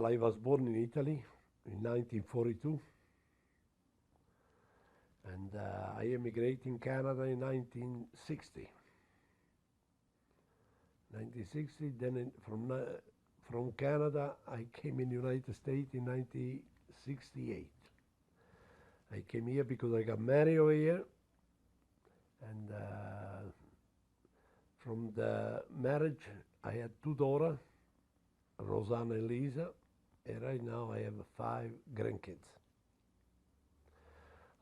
Well, I was born in Italy in 1942, and I emigrated in Canada in 1960. 1960, then from Canada, I came in United States in 1968. I came here because I got married over here, and from the marriage, I had two daughters, Rosanna and Lisa, and right now I have 5 grandkids.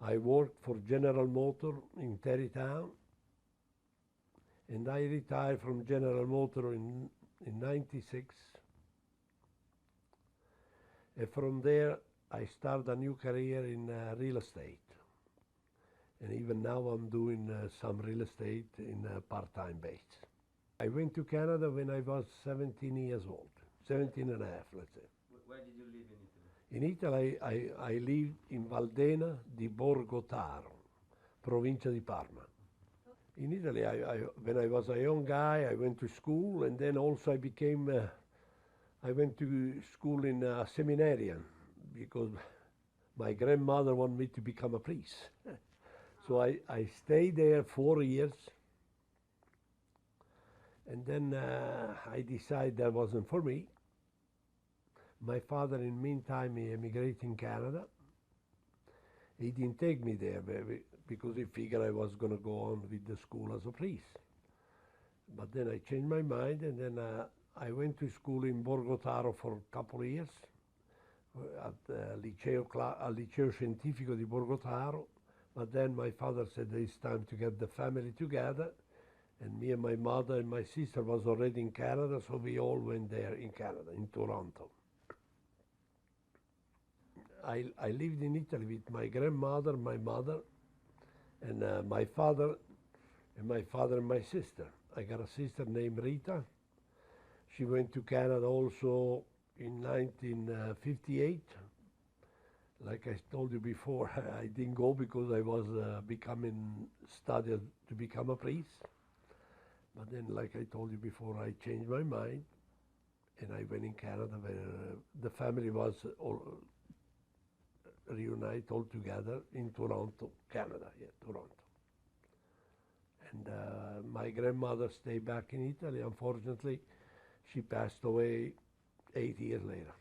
I worked for General Motors in Terrytown, and I retired from General Motors in 96. And from there, I started a new career in real estate. And even now I'm doing some real estate in a part-time base. I went to Canada when I was 17 years old, 17 and a half, let's say. Where did you live in Italy? In Italy, I lived in Valdena di Borgotaro, provincia di Parma. In Italy, when I was a young guy, I went to school, and then also I went to school in a seminarian because my grandmother wanted me to become a priest. So I stayed there 4 years, and then I decided that wasn't for me. My father, in the meantime, he emigrated in Canada. He didn't take me there because he figured I was going to go on with the school as a priest. But then I changed my mind, and then I went to school in Borgotaro for a couple of years at Liceo Scientifico di Borgotaro. But then my father said it's time to get the family together, and me and my mother and my sister was already in Canada, so we all went there in Canada, in Toronto. I lived in Italy with my grandmother, my mother, and my father and my sister. I got a sister named Rita. She went to Canada also in 1958. Like I told you before, I didn't go because I was studied to become a priest. But then, like I told you before, I changed my mind, and I went in Canada where the family was reunited all together in Toronto, Canada, Toronto. And my grandmother stayed back in Italy. Unfortunately, she passed away 8 years later.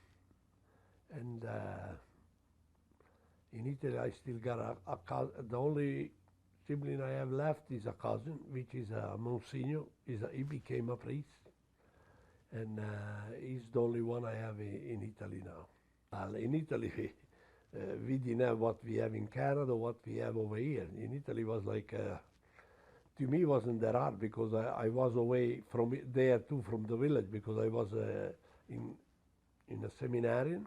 And in Italy, I still got a cousin. The only sibling I have left is a cousin, which is a Monsignor. He became a priest, and he's the only one I have in Italy now. In Italy, we didn't have what we have in Canada, what we have over here. In Italy, it was like, to me, it wasn't that hard because I was away from there too, from the village, because I was in a seminarian.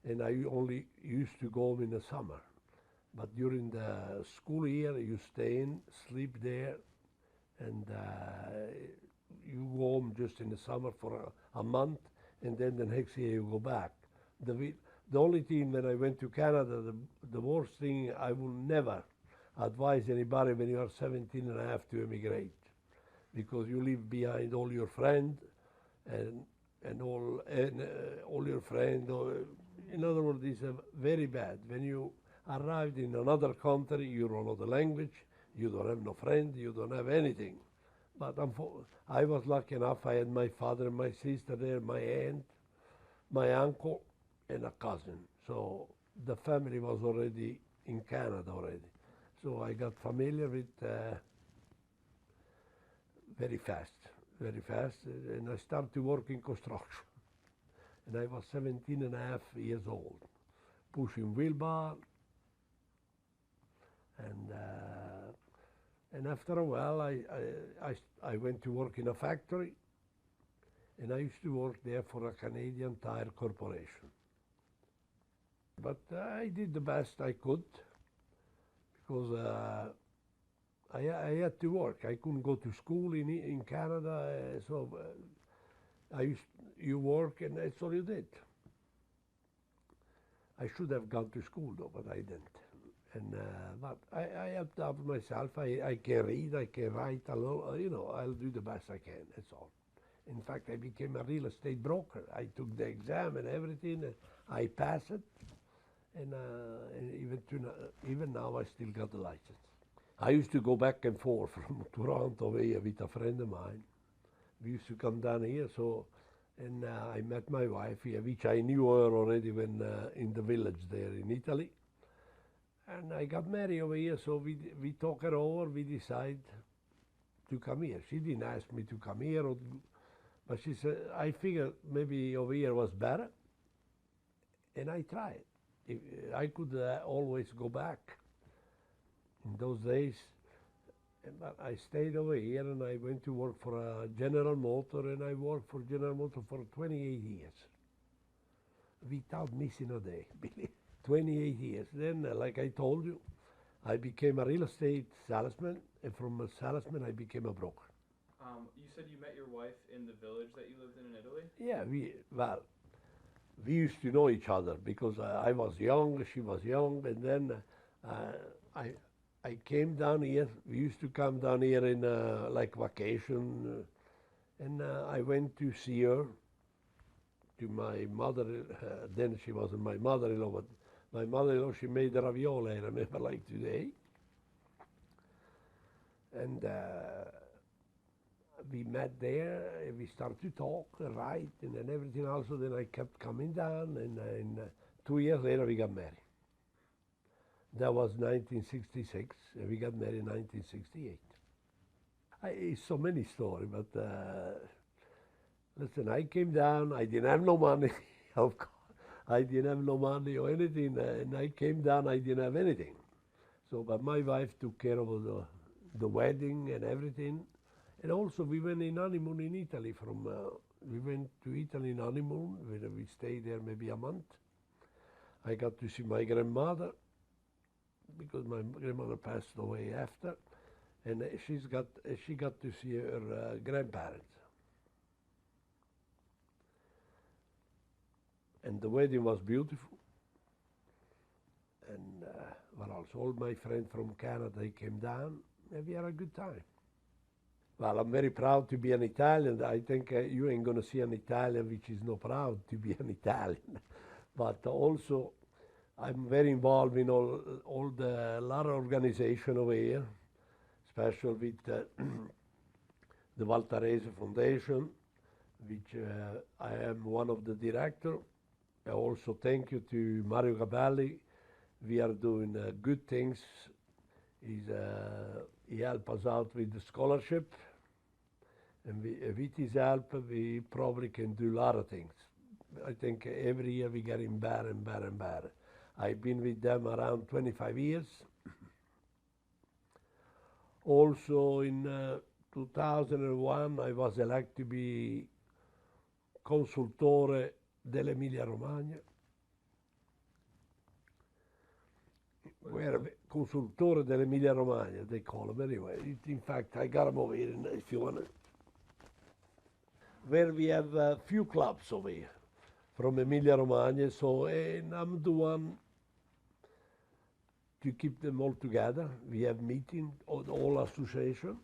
And I only used to go home in the summer. But during the school year, you stay in, sleep there, and you go home just in the summer for a month, and then the next year you go back. The only thing when I went to Canada, the worst thing, I will never advise anybody when you are 17 and a half to emigrate, because you leave behind all your friends and all your friends. In other words, it's very bad. When you arrived in another country, you don't know the language, you don't have no friend, you don't have anything. But I was lucky enough. I had my father and my sister there, my aunt, my uncle, and a cousin. So the family was already in Canada already. So I got familiar with very fast, and I started to work in construction. And I was 17 and a half years old, pushing wheelbar. And after a while, I went to work in a factory, and I used to work there for a Canadian Tire Corporation. But I did the best I could, because I had to work. I couldn't go to school in Canada, so you work, and that's all you did. I should have gone to school though, but I didn't. And but I helped out myself. I can read, I can write, I'll do the best I can. That's all. In fact, I became a real estate broker. I took the exam and everything, and I passed it. And even now, I still got the license. I used to go back and forth from Toronto here with a friend of mine. We used to come down here, and I met my wife here, which I knew her already when in the village there in Italy. And I got married over here, so we talk it over, we decide to come here. She didn't ask me to come here, but she said, I figured maybe over here was better, and I tried. I could always go back in those days, but I stayed over here and I went to work for General Motor, and I worked for General Motor for 28 years without missing a day. 28 years. Then, like I told you, I became a real estate salesman, and from a salesman I became a broker. You said you met your wife in the village that you lived in Italy? Yeah, we used to know each other because I was young, she was young, and then I came down here. We used to come down here in like vacation, and I went to see her, to my mother. Then she wasn't my mother-in-law, but my mother-in-law, she made the ravioli, I remember like today. And we met there, and we started to talk, write, and then everything else. So then I kept coming down, and 2 years later we got married. That was 1966, and we got married in 1968. It's so many stories, but listen, I came down, I didn't have no money, of course. I didn't have no money or anything, and I came down, I didn't have anything. So, but my wife took care of the wedding and everything. And also we went in honeymoon in Italy we went to Italy in honeymoon, where we stayed there maybe a month. I got to see my grandmother, because my grandmother passed away after, and she got to see her grandparents. And the wedding was beautiful. And what else? All my friends from Canada, they came down, and we had a good time. Well, I'm very proud to be an Italian. I think you ain't going to see an Italian which is not proud to be an Italian. But also, I'm very involved in all the lot of organization over here, especially with the Valtarese Foundation, which I am one of the directors. Also, thank you to Mario Gabelli. We are doing good things. He helped us out with the scholarship, and with his help, we probably can do a lot of things. I think every year we getting better and better and better. I've been with them around 25 years. Also in 2001, I was elected to be consultore dell'Emilia Romagna. Where consultore dell'Emilia Romagna, they call them anyway. In fact, I got them over here if you want it. Where we have a few clubs over here from Emilia Romagna, so and I'm the one to keep them all together. We have meetings, all association.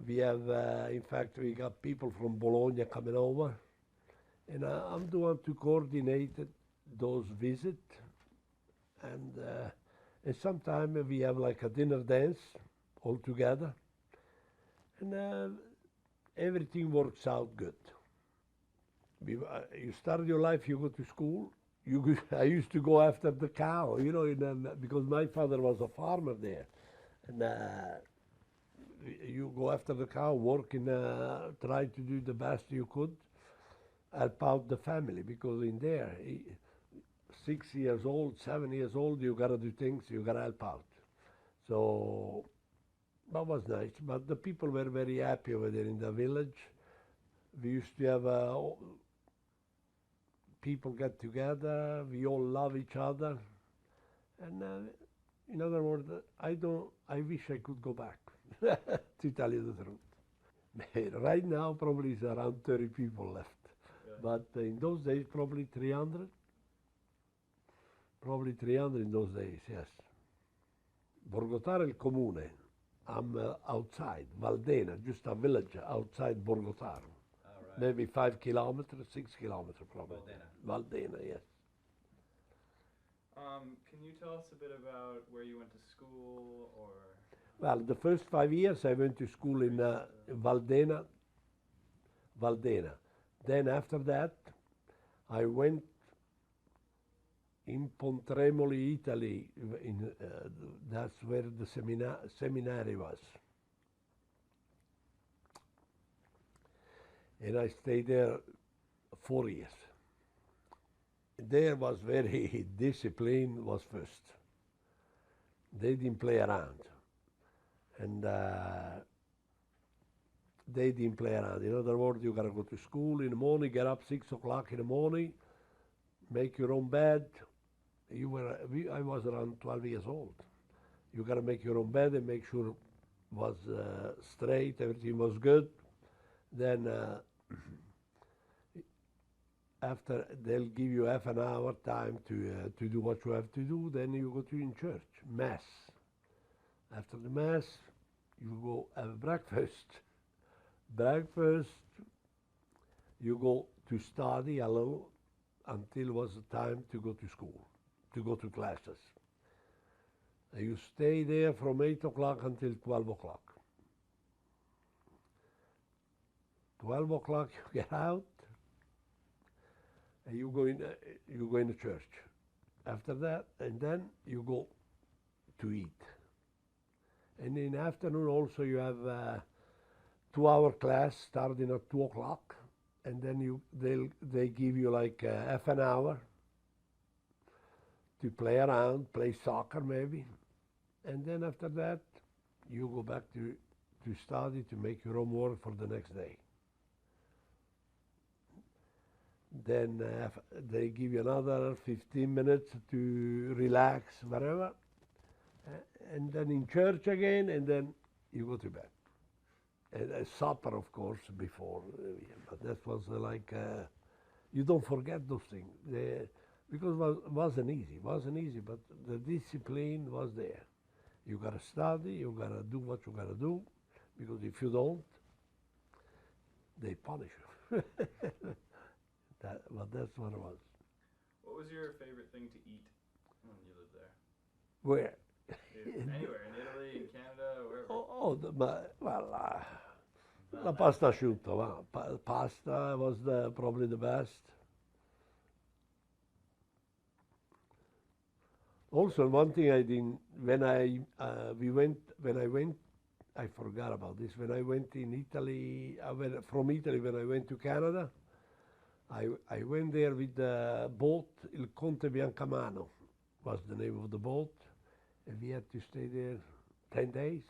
We have, in fact, we got people from Bologna coming over, and I'm the one to coordinate those visits. And sometimes we have like a dinner dance all together, and everything works out good. You start your life, you go to school. I used to go after the cow, you know, because my father was a farmer there, and you go after the cow, work and try to do the best you could, help out the family, because in there, 6 years old, 7 years old, you gotta do things, you gotta help out. So that was nice, but the people were very happy over there in the village. We used to have people get together, we all love each other, and in other words, I wish I could go back, to tell you the truth. Right now, probably it's around 30 people left, but in those days, probably 300. Probably 300 in those days, yes. Borgotaro è il comune. I'm outside, Valdena, just a village outside Borgotaro. maybe 5 kilometers, 6 kilometers probably. Valdena, yes. Can you tell us a bit about where you went to school, or? Well, the first 5 years I went to school in Valdena. Then after that, I went in Pontremoli, Italy. That's where the seminary was. And I stayed there 4 years. There was very discipline was first. They didn't play around. And they didn't play around. In other words, you gotta go to school in the morning, get up 6 o'clock in the morning, make your own bed. I was around 12 years old. You gotta make your own bed and make sure it was straight, everything was good. Then after they'll give you half an hour time to do what you have to do. Then you go to in church, mass. After the mass, you go have breakfast. Breakfast, you go to study a little until it was the time to go to school, to go to classes. And you stay there from 8 o'clock until 12 o'clock. 12 o'clock you get out, and you go in the church. After that, and then you go to eat. And in the afternoon also you have a 2-hour class starting at 2 o'clock, and then they give you like half an hour to play around, play soccer maybe, and then after that you go back to study, to make your homework for the next day. Then they give you another 15 minutes to relax, whatever, and then in church again, and then you go to bed. And supper, of course, before, but that was you don't forget those things, because it wasn't easy, but the discipline was there. You gotta study, you gotta do what you gotta do, because if you don't, they punish you. But that's what it was. What was your favorite thing to eat when you lived there? Where? Anywhere, in Italy, in Canada, wherever. La pasta asciutta. Pasta was probably the best. Also, one thing I didn't, I forgot about this. When I went in Italy, from Italy, when I went to Canada, I went there with the boat, Il Conte Biancamano was the name of the boat, and we had to stay there 10 days,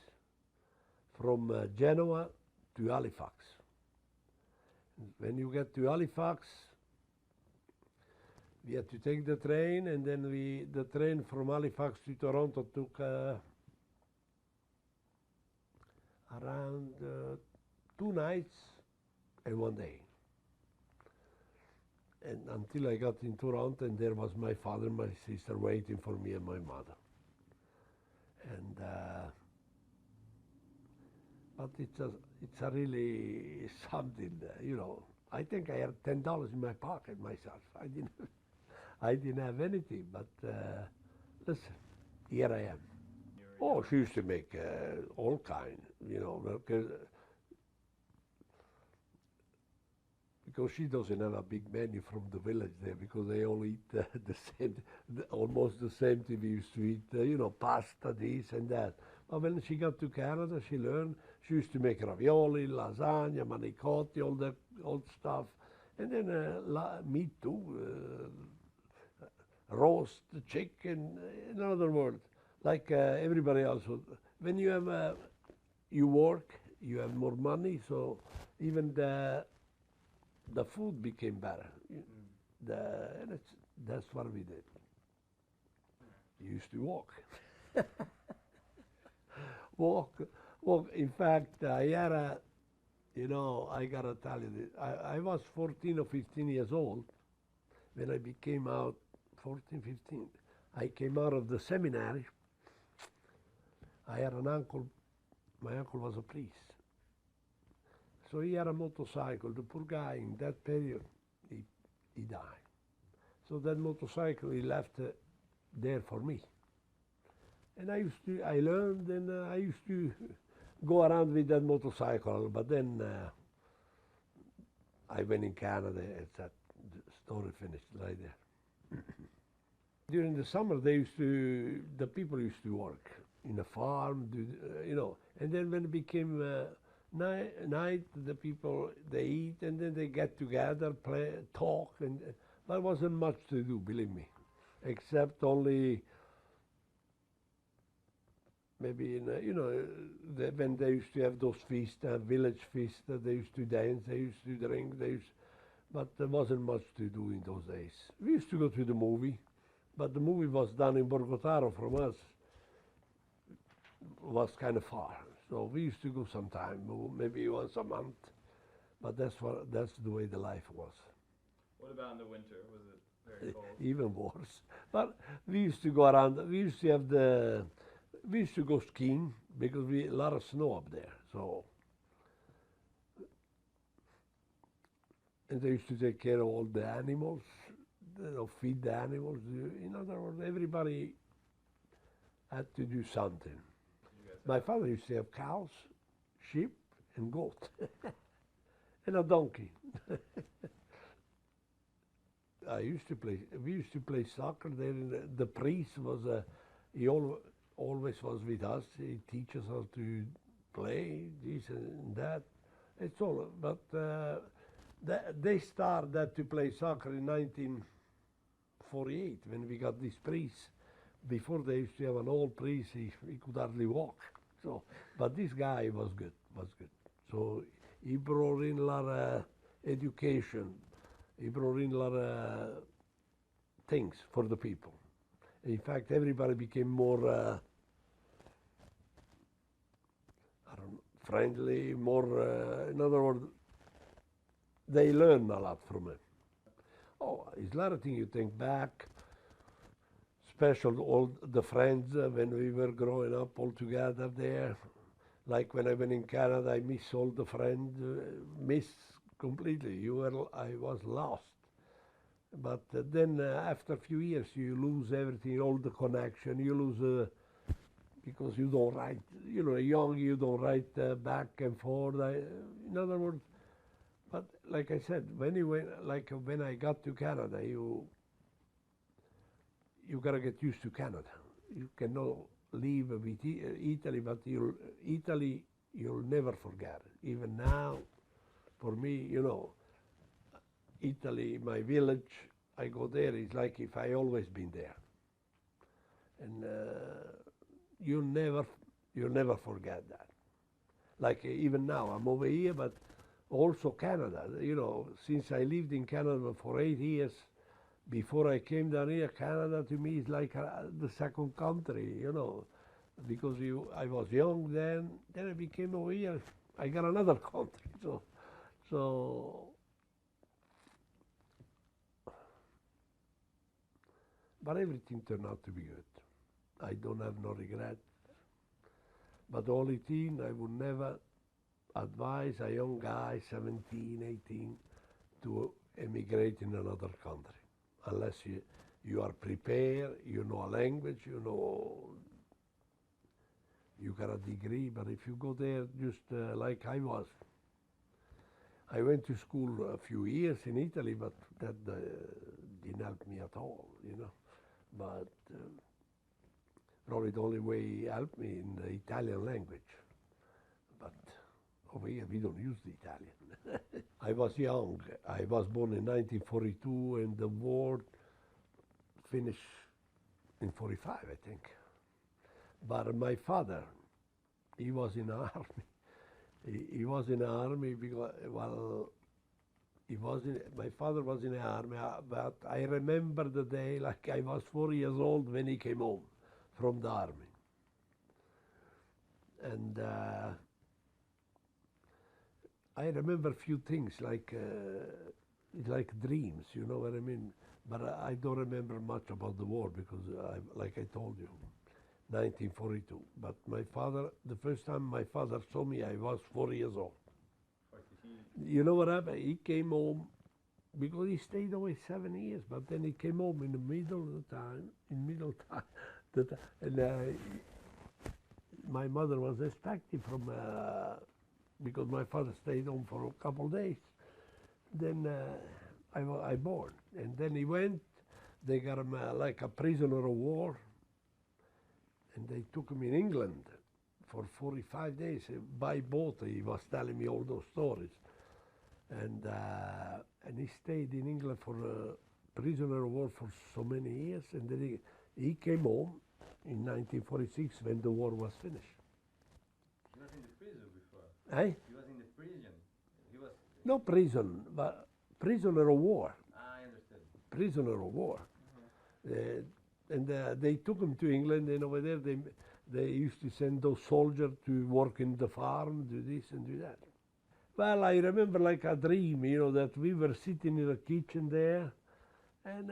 from Genoa to Halifax. When you get to Halifax, we had to take the train, and then the train from Halifax to Toronto took around 2 nights and 1 day. And until I got in Toronto, and there was my father and my sister waiting for me and my mother. And but it's a really something, you know. I think I had $10 in my pocket myself. I didn't have anything, but listen, here I am. Oh, she used to make all kind, you know, because she doesn't have a big menu from the village there, because they all eat almost the same thing we used to eat, you know, pasta, this and that. But when she got to Canada, she learned. She used to make ravioli, lasagna, manicotti, all that old stuff. And then meat too, roast chicken, in other words, like everybody else. When you have, you work, you have more money, so even the food became better. And that's what we did. We used to walk. walk. In fact, I had I gotta tell you this. I was 14 or 15 years old when I became out, 14, 15. I came out of the seminary. I had an uncle. My uncle was a priest. So he had a motorcycle. The poor guy in that period, he died. So that motorcycle he left there for me. And I learned, and I used to go around with that motorcycle. But then I went in Canada. It's that the story finished right there. During the summer, the people used to work in a farm, and then when it became night, the people, they eat, and then they get together, play, talk, and there wasn't much to do, believe me, except only maybe when they used to have those feasts, village feasts, they used to dance, they used to drink, but there wasn't much to do in those days. We used to go to the movie. But the movie was done in Borgotaro from us, was kind of far. So we used to go sometime, maybe once a month. But that's the way the life was. What about in the winter? Was it very cold? Even worse. But we used to go around. We used to go skiing because a lot of snow up there. So, and they used to take care of all the animals. Feed the animals. In other words, everybody had to do something. My father used to have cows, sheep, and goat, and a donkey. We used to play soccer there. The priest was, he always was with us. He teaches us to play this and that. It's all. But they started to play soccer in 1948 when we got this priest. Before they used to have an old priest, he could hardly walk. So, but this guy was good. So he brought in a lot of education. He brought in a lot of things for the people. In fact, everybody became more friendly, more. In other words, they learn a lot from him. Oh, it's a lot of things you think back. Special all the friends when we were growing up all together there. Like when I went in Canada, I miss all the friends, miss completely. I was lost. But then after a few years, you lose everything, all the connection. You lose because you don't write. Young, you don't write back and forth. In other words, but like I said, when I got to Canada, you gotta get used to Canada. You cannot leave with Italy, but Italy you'll never forget it. Even now, for me, Italy, my village, I go there, it's like if I always been there. And you'll never forget that. Like even now, I'm over here, but also Canada. Since I lived in Canada for 8 years, before I came down here, Canada to me is like the second country, because I was young then I became over here, I got another country. So but everything turned out to be good. I don't have no regrets. But the only thing I would never advise a young guy, 17, 18, to emigrate in another country. Unless you are prepared, you know a language, you got a degree. But if you go there just like I was, I went to school a few years in Italy, but that didn't help me at all, But probably the only way he helped me in the Italian language. But over here we don't use the Italian. I was young. I was born in 1942 and the war finished in 45, I think. But my father, he was in the army. He was in the army because, my father was in the army, but I remember the day like I was 4 years old when he came home from the army. And I remember a few things like dreams, you know what I mean? But I don't remember much about the war because, like I told you, 1942. But my father, the first time my father saw me, I was 4 years old. Quite the You know what happened? He came home because he stayed away 7 years, but then he came home in the middle of the time, in middle time, and my mother was expecting from, because my father stayed home for a couple of days. Then I born, and then he went. They got him like a prisoner of war, and they took him in England for 45 days by boat. He was telling me all those stories, and he stayed in England for prisoner of war for so many years, and then he came home in 1946 when the war was finished. He was in the prison before. Eh? He was in the prison. He was. No prison, but prisoner of war. I understand. Prisoner of war. And they took him to England, and over there they used to send those soldiers to work in the farm, do this and do that. Well, I remember like a dream, that we were sitting in the kitchen there, and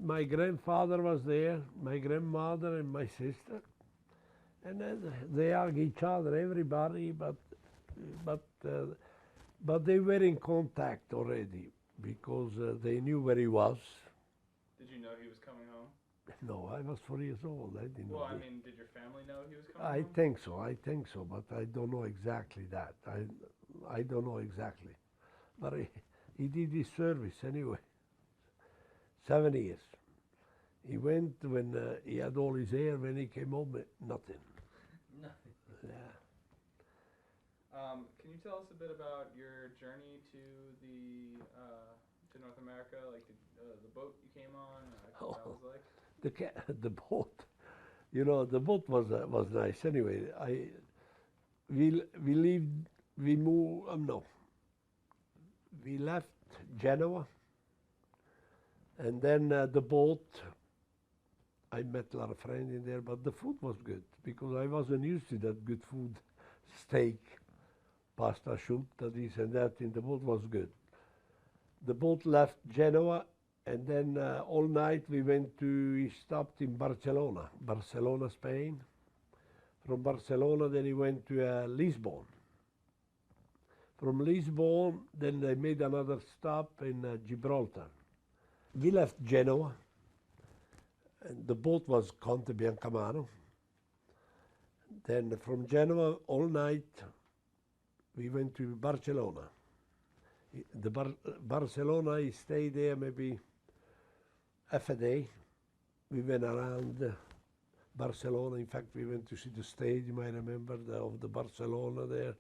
my grandfather was there, my grandmother and my sister, and they hug each other, everybody, but they were in contact already because they knew where he was. Did you know he was coming home? No, I was 4 years old. I didn't know. Well, I mean, did your family know he was coming I home? think so, but I don't know exactly that. I don't know exactly. But he did his service anyway. 7 years. He went when he had all his hair. When he came home, nothing. Nothing. Yeah. Can you tell us a bit about your journey to to North America, like the boat you came on, what that was like? The boat, the boat was nice. Anyway, we moved. No, we left Genoa, and then the boat. I met a lot of friends in there, but the food was good because I wasn't used to that good food, steak, pasta, asciutta, this and that. In the boat was good. The boat left Genoa, and then all night we stopped in Barcelona, Spain. From Barcelona, then he went to Lisbon. From Lisbon, then they made another stop in Gibraltar. We left Genoa, and the boat was Conte Biancamano. Then from Genoa, all night, we went to Barcelona. Barcelona, he stayed there maybe half a day. We went around Barcelona. In fact, we went to see the stadium, I remember, of the Barcelona there.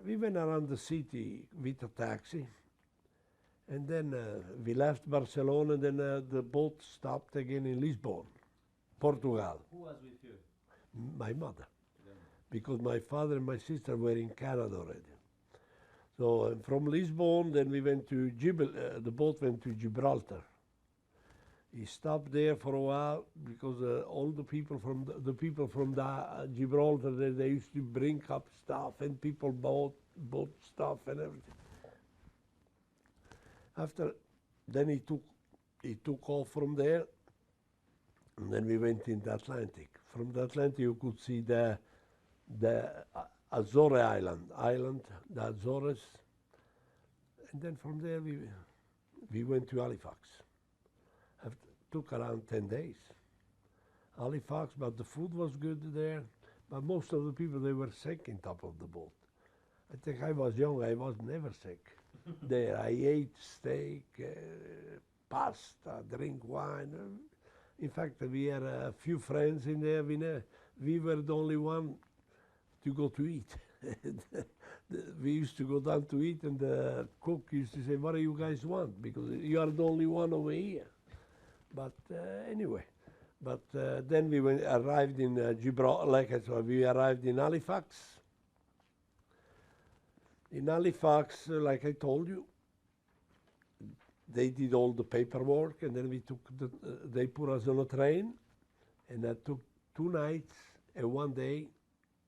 We went around the city with a taxi. And then we left Barcelona, and then the boat stopped again in Lisbon, Portugal. Who was with you? My mother, Yeah. because my father and my sister were in Canada already. So from Lisbon, then we went to the boat went to Gibraltar. He stopped there for a while because all the people from Gibraltar, they used to bring up stuff, and people bought stuff and everything. Then he took off from there, and then we went in the Atlantic. From the Atlantic, you could see the Azore Island, the Azores, and then from there we went to Halifax. Took around 10 days. Halifax, but the food was good there, but most of the people, they were sick in top of the boat. I think I was young, I was never sick. There I ate steak, pasta, drink wine. In fact, we had a few friends in there. We were the only one to go to eat. We used to go down to eat, and the cook used to say, "What do you guys want? Because you are the only one over here." But anyway, then we arrived in Gibraltar. Like I said, we arrived in Halifax. In Halifax, like I told you, they did all the paperwork, and then they put us on a train, and that took 2 nights and 1 day.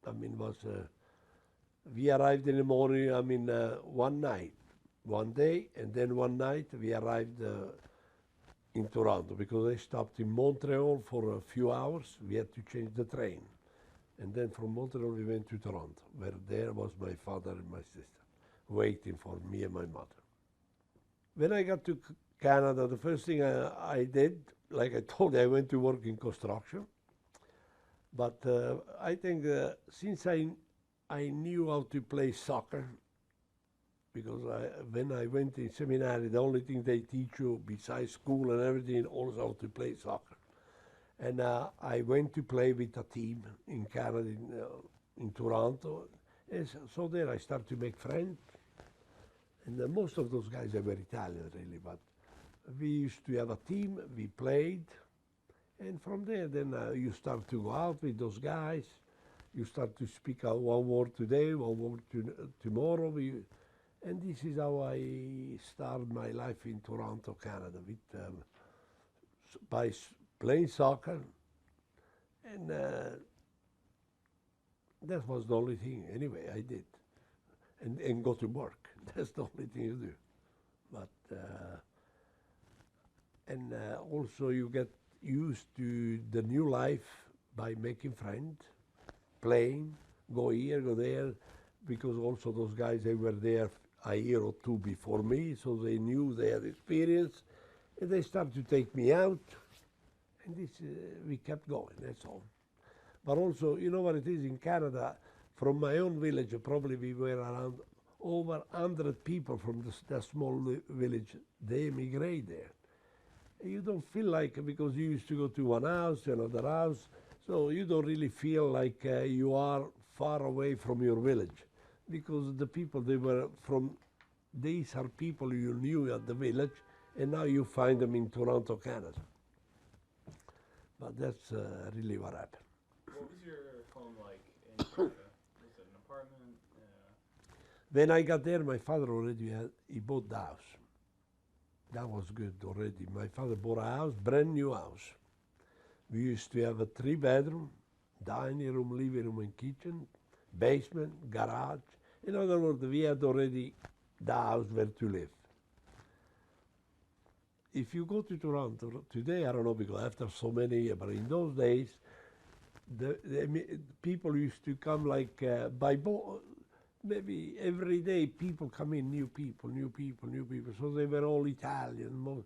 I mean, we arrived in the morning, one night, 1 day, and then 1 night we arrived in Toronto, because they stopped in Montreal for a few hours. We had to change the train. And then from Montreal we went to Toronto, where there was my father and my sister. waiting for me and my mother. When I got to Canada, the first thing I did, like I told you, I went to work in construction. But I think since I knew how to play soccer, because when I went in seminary, the only thing they teach you besides school and everything is also how to play soccer. And I went to play with a team in Canada, in Toronto. And so there I started to make friends. And most of those guys, they were Italian really, but we used to have a team, we played. And from there, then you start to go out with those guys. You start to speak out one word today, one word tomorrow. And this is how I started my life in Toronto, Canada, with by playing soccer. And that was the only thing, anyway, I did. And go to work. That's the only thing you do. But and also you get used to the new life by making friends, playing, go here, go there, because also those guys, they were there a year or two before me, so they knew, they had experience, and they started to take me out, and this we kept going, that's all. But also, you know what it is in Canada, from my own village, probably we were around over 100 people from that small village, they emigrate there. You don't feel like, because you used to go to one house, another house, so you don't really feel like you are far away from your village. Because the people, they were from, these are people you knew at the village, and now you find them in Toronto, Canada. But that's really what happened. What was your home like in Canada? Was it an apartment? When I got there, my father already he bought the house. That was good already. My father bought a house, brand new house. We used to have a 3-bedroom, dining room, living room and kitchen, basement, garage. In other words, we had already the house where to live. If you go to Toronto, today I don't know because after so many years, but in those days, the people used to come like by boat. Maybe every day people come in, new people. So they were all Italian,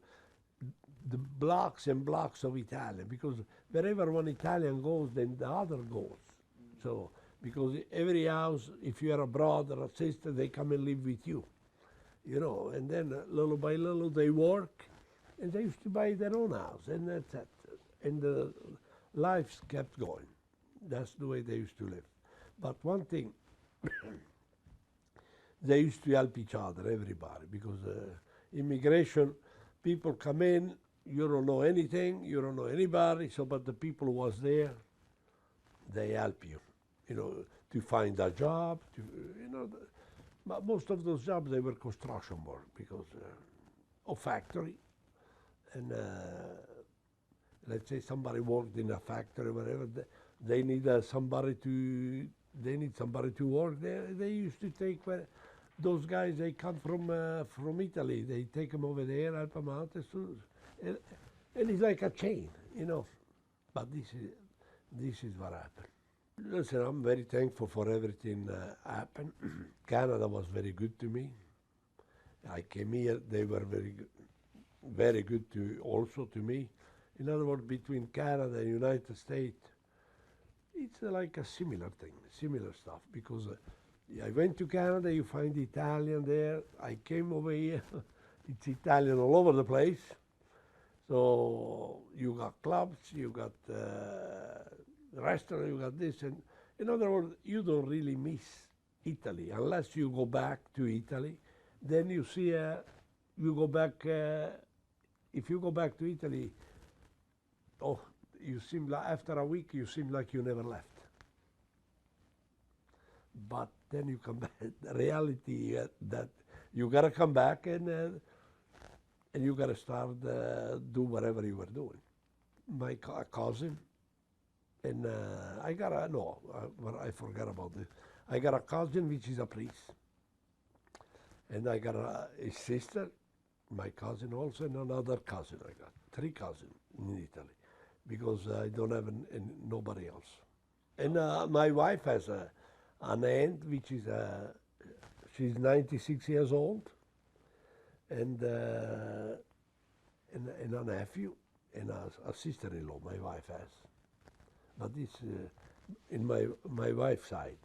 the blocks and blocks of Italian, because wherever one Italian goes, then the other goes. So, because every house, if you are a brother or sister, they come and live with you, you know, and then little by little they work, and they used to buy their own house, and that's it. And the lives kept going. That's the way they used to live. But one thing, they used to help each other, everybody, because immigration, people come in, you don't know anything, you don't know anybody, so but the people who was there, they help you, you know, to find a job, to, you know, but most of those jobs, they were construction work, because of factory, and let's say somebody worked in a factory, whatever, they need somebody to work there. They used to take those guys. They come from Italy. They take them over there, help them out, and it's like a chain, you know. But this is what happened. Listen, I'm very thankful for everything happened. Canada was very good to me. I came here. They were very good also to me. In other words, between Canada and United States, it's like a similar thing, similar stuff, because I went to Canada, you find Italian there. I came over here, it's Italian all over the place. So you got clubs, you got restaurants, you got this. And in other words, you don't really miss Italy unless you go back to Italy. Then you see, you go back, if you go back to Italy, oh, you seem like, after a week, you seem like you never left. But then you come back, the reality that you gotta come back and you gotta start do whatever you were doing. My cousin, and I forgot about this. I got a cousin which is a priest, and I got a sister, my cousin also, and another cousin. I got 3 cousins in Italy, because I don't have nobody else. And my wife has an aunt, which is She's 96 years old, and a nephew, and a sister-in-law my wife has. But this in my wife's side.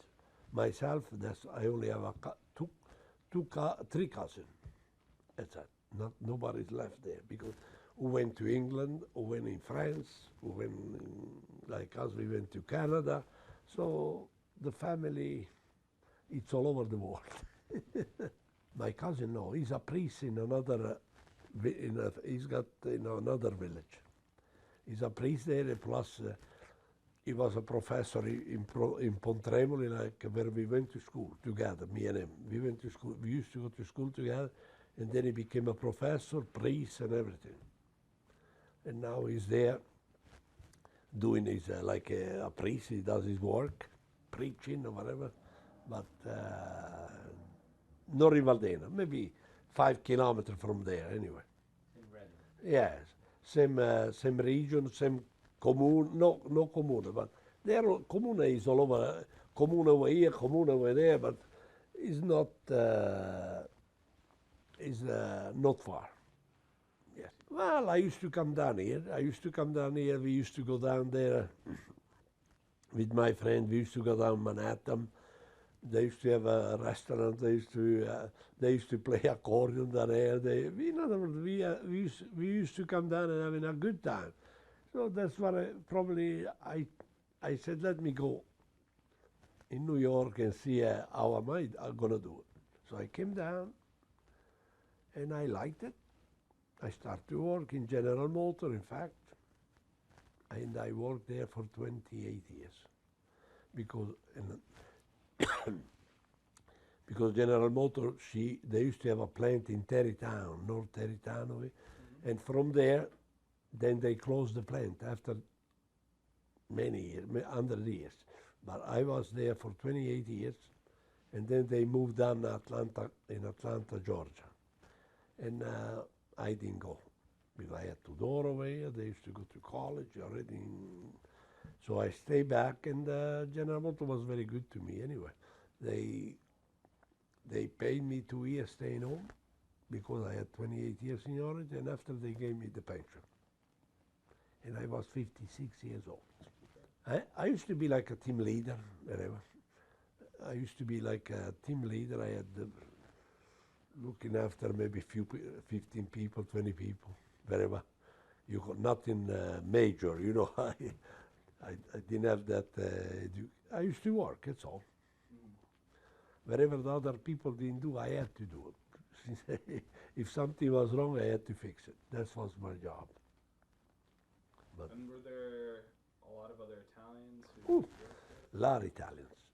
Myself, I only have three cousins. That's it. Nobody's left there because who went to England, who went in France, who went like us, we went to Canada. So the family, it's all over the world. My cousin, no, he's a priest in another, he's got in another village. He's a priest there, and plus he was a professor in Pontremoli, like where we went to school together, me and him. We went to school, we used to go to school together, and then he became a professor, priest, and everything. And now he's there doing his, like a priest, he does his work, preaching or whatever, but not in Valdena, maybe 5 kilometers from there anyway. In Reading. Yes, same region, same commune, no commune, but there commune is all over, commune over here, commune over there, but it's not far. Yes. Well, I used to come down here. We used to go down there with my friend. We used to go down Manhattan. They used to have a restaurant. They used to play accordion down there. In other words, we used to come down and having a good time. So that's what I said, let me go in New York and see how am I gonna do it. So I came down and I liked it. I started to work in General Motors, in fact, and I worked there for 28 years because General Motors, they used to have a plant in Tarrytown, North Tarrytown, and from there, then they closed the plant after many years, 100 years. But I was there for 28 years, and then they moved down to Atlanta, Georgia. And I didn't go because I had 2 daughters away. They used to go to college already. So I stayed back, and General Motors was very good to me anyway. They paid me 2 years staying home because I had 28 years seniority, and after they gave me the pension. And I was 56 years old. I used to be like a team leader, wherever. I used to be like a team leader. I had looking after maybe 15 people, 20 people, wherever. You got nothing major, you know. I didn't have that. I used to work, that's all. Wherever the other people didn't do, I had to do it. If something was wrong, I had to fix it. That was my job. But and were there a lot of other Italians who Ooh. worked there? a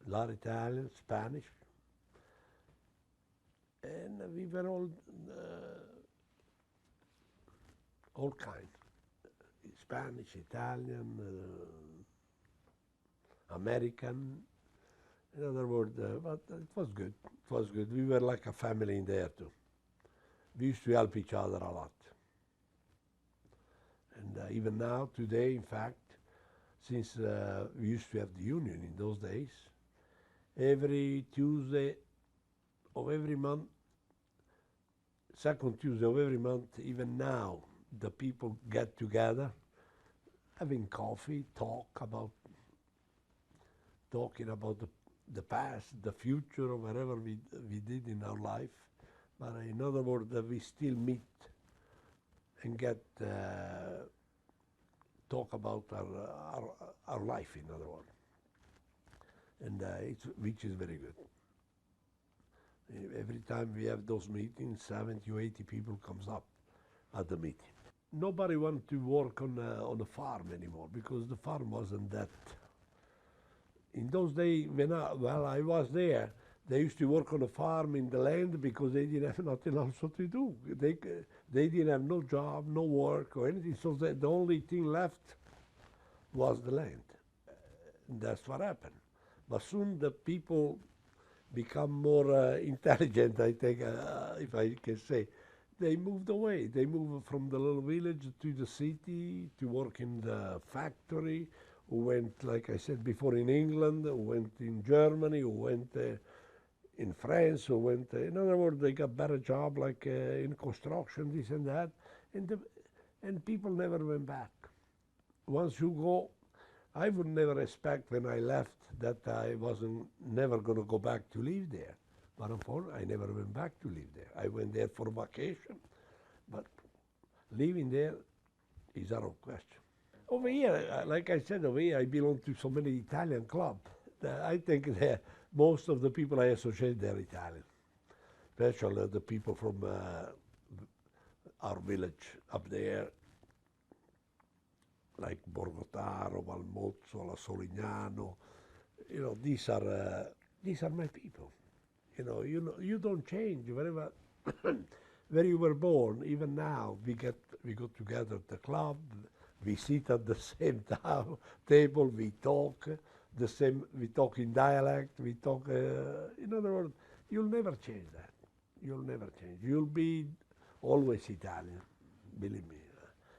lot of Italians, Spanish, and we were all kind. Spanish, Italian, American. In other words, but it was good. It was good. We were like a family in there too. We used to help each other a lot. And even now, today, in fact, since we used to have the union in those days, every Tuesday of every month, second Tuesday of every month, even now, the people get together, having coffee, talking about the past, the future, or whatever we did in our life. But in other words, we still meet and get talk about our life, in other words, and which is very good. Every time we have those meetings, 70 or 80 people comes up at the meeting. Nobody wanted to work on a farm anymore because the farm wasn't that. In those days, when I was there, they used to work on a farm in the land because they didn't have nothing else to do. They didn't have no job, no work or anything, so the only thing left was the land. And that's what happened. But soon the people become more intelligent, I think, if I can say. They moved away. They moved from the little village to the city to work in the factory, who went, like I said before, in England, who went in Germany, who went in France who went, in other words, they got better job like in construction, this and that, and people never went back. Once you go, I would never expect when I left that I wasn't never going to go back to live there. But unfortunately, I never went back to live there. I went there for vacation, but living there is out of question. Over here, like I said, over here I belong to so many Italian clubs. I think that most of the people I associate, they're Italian, especially the people from our village up there, like Borgotaro, Valmozzo, La Solignano. You know, these are my people. You know, you don't change wherever where you were born. Even now, we go together at the club. We sit at the same table. We talk the same. We talk in dialect. We talk. In other words, you'll never change that. You'll never change. You'll be always Italian. Believe me.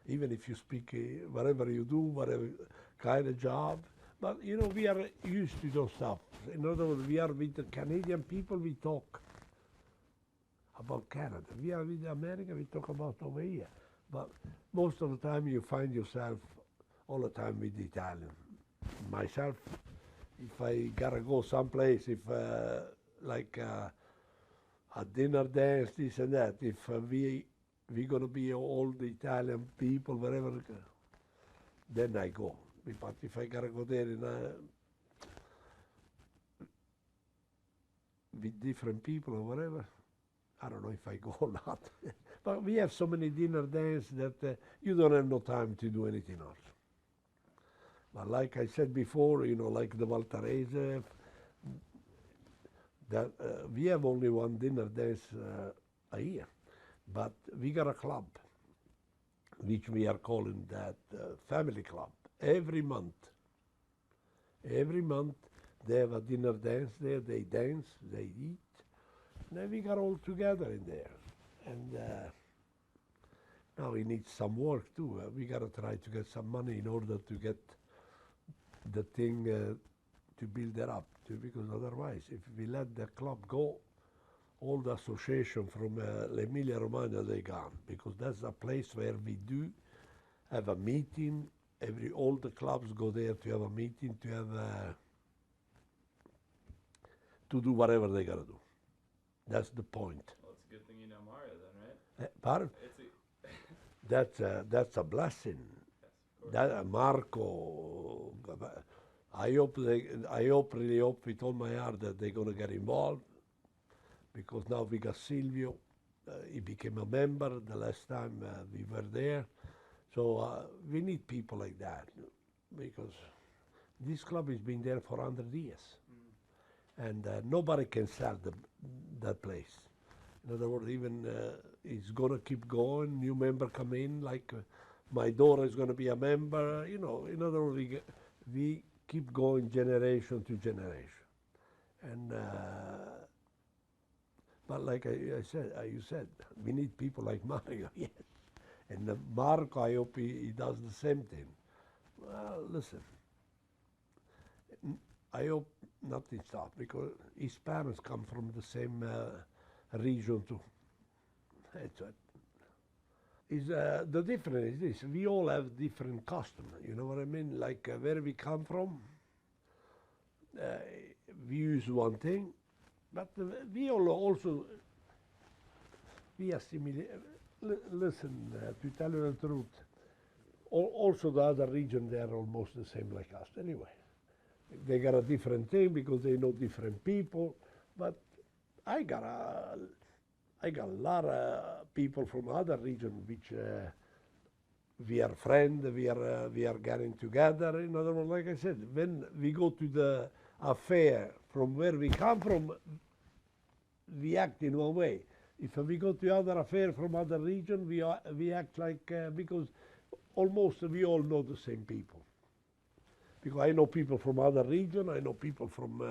Even if you speak whatever you do, whatever kind of job. But you know, we are used to those stuff. In other words, we are with the Canadian people. We talk about Canada. We are with America. We talk about over here. But most of the time you find yourself all the time with the Italian. Myself, if I gotta go someplace, if like a dinner dance, this and that, if we're gonna be all the Italian people, wherever, then I go. But if I gotta go there with different people or whatever, I don't know if I go or not. But we have so many dinner dances that you don't have no time to do anything else. But like I said before, you know, like the Valtarese, that we have only one dinner dance a year. But we got a club, which we are calling that family club. Every month they have a dinner dance there. They dance, they eat. And then we got all together in there. And now we need some work too. We got to try to get some money in order to get the thing to build it up. Because otherwise, if we let the club go, all the association from Emilia Romagna, they gone. Because that's a place where we do have a meeting. All the clubs go there to have a meeting, to have to do whatever they got to do. That's the point. Well, it's a good thing you know Mario then, right? Pardon? That's a blessing. Yes, That Marco, I really hope with all my heart that they're gonna get involved, because now we got Silvio. He became a member the last time we were there. So we need people like that, because this club has been there for 100 years. And nobody can sell that place. In other words, even it's going to keep going. New member come in, like my daughter is going to be a member. You know, in other words, we keep going generation to generation. And but like you said, we need people like Mario. Yes. And Marco, I hope he does the same thing. Well, listen, I hope nothing stops, because his parents come from the same region too. That's it. The difference is this: we all have different customs. You know what I mean? Like where we come from, we use one thing, but we all also we assimilate. Listen, to tell you the truth, also the other region, they are almost the same like us. Anyway, they got a different thing because they know different people. But I got a lot of people from other regions which we are friends. We are getting together. In other words, like I said, when we go to the affair from where we come from, we act in one way. If we go to other affair from other region, we act like, because almost we all know the same people. Because I know people from other region, I know people from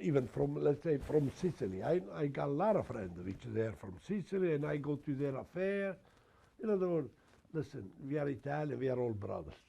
even from, let's say, from Sicily. I got a lot of friends which they are from Sicily, and I go to their affair. In other words, listen, we are Italian, we are all brothers.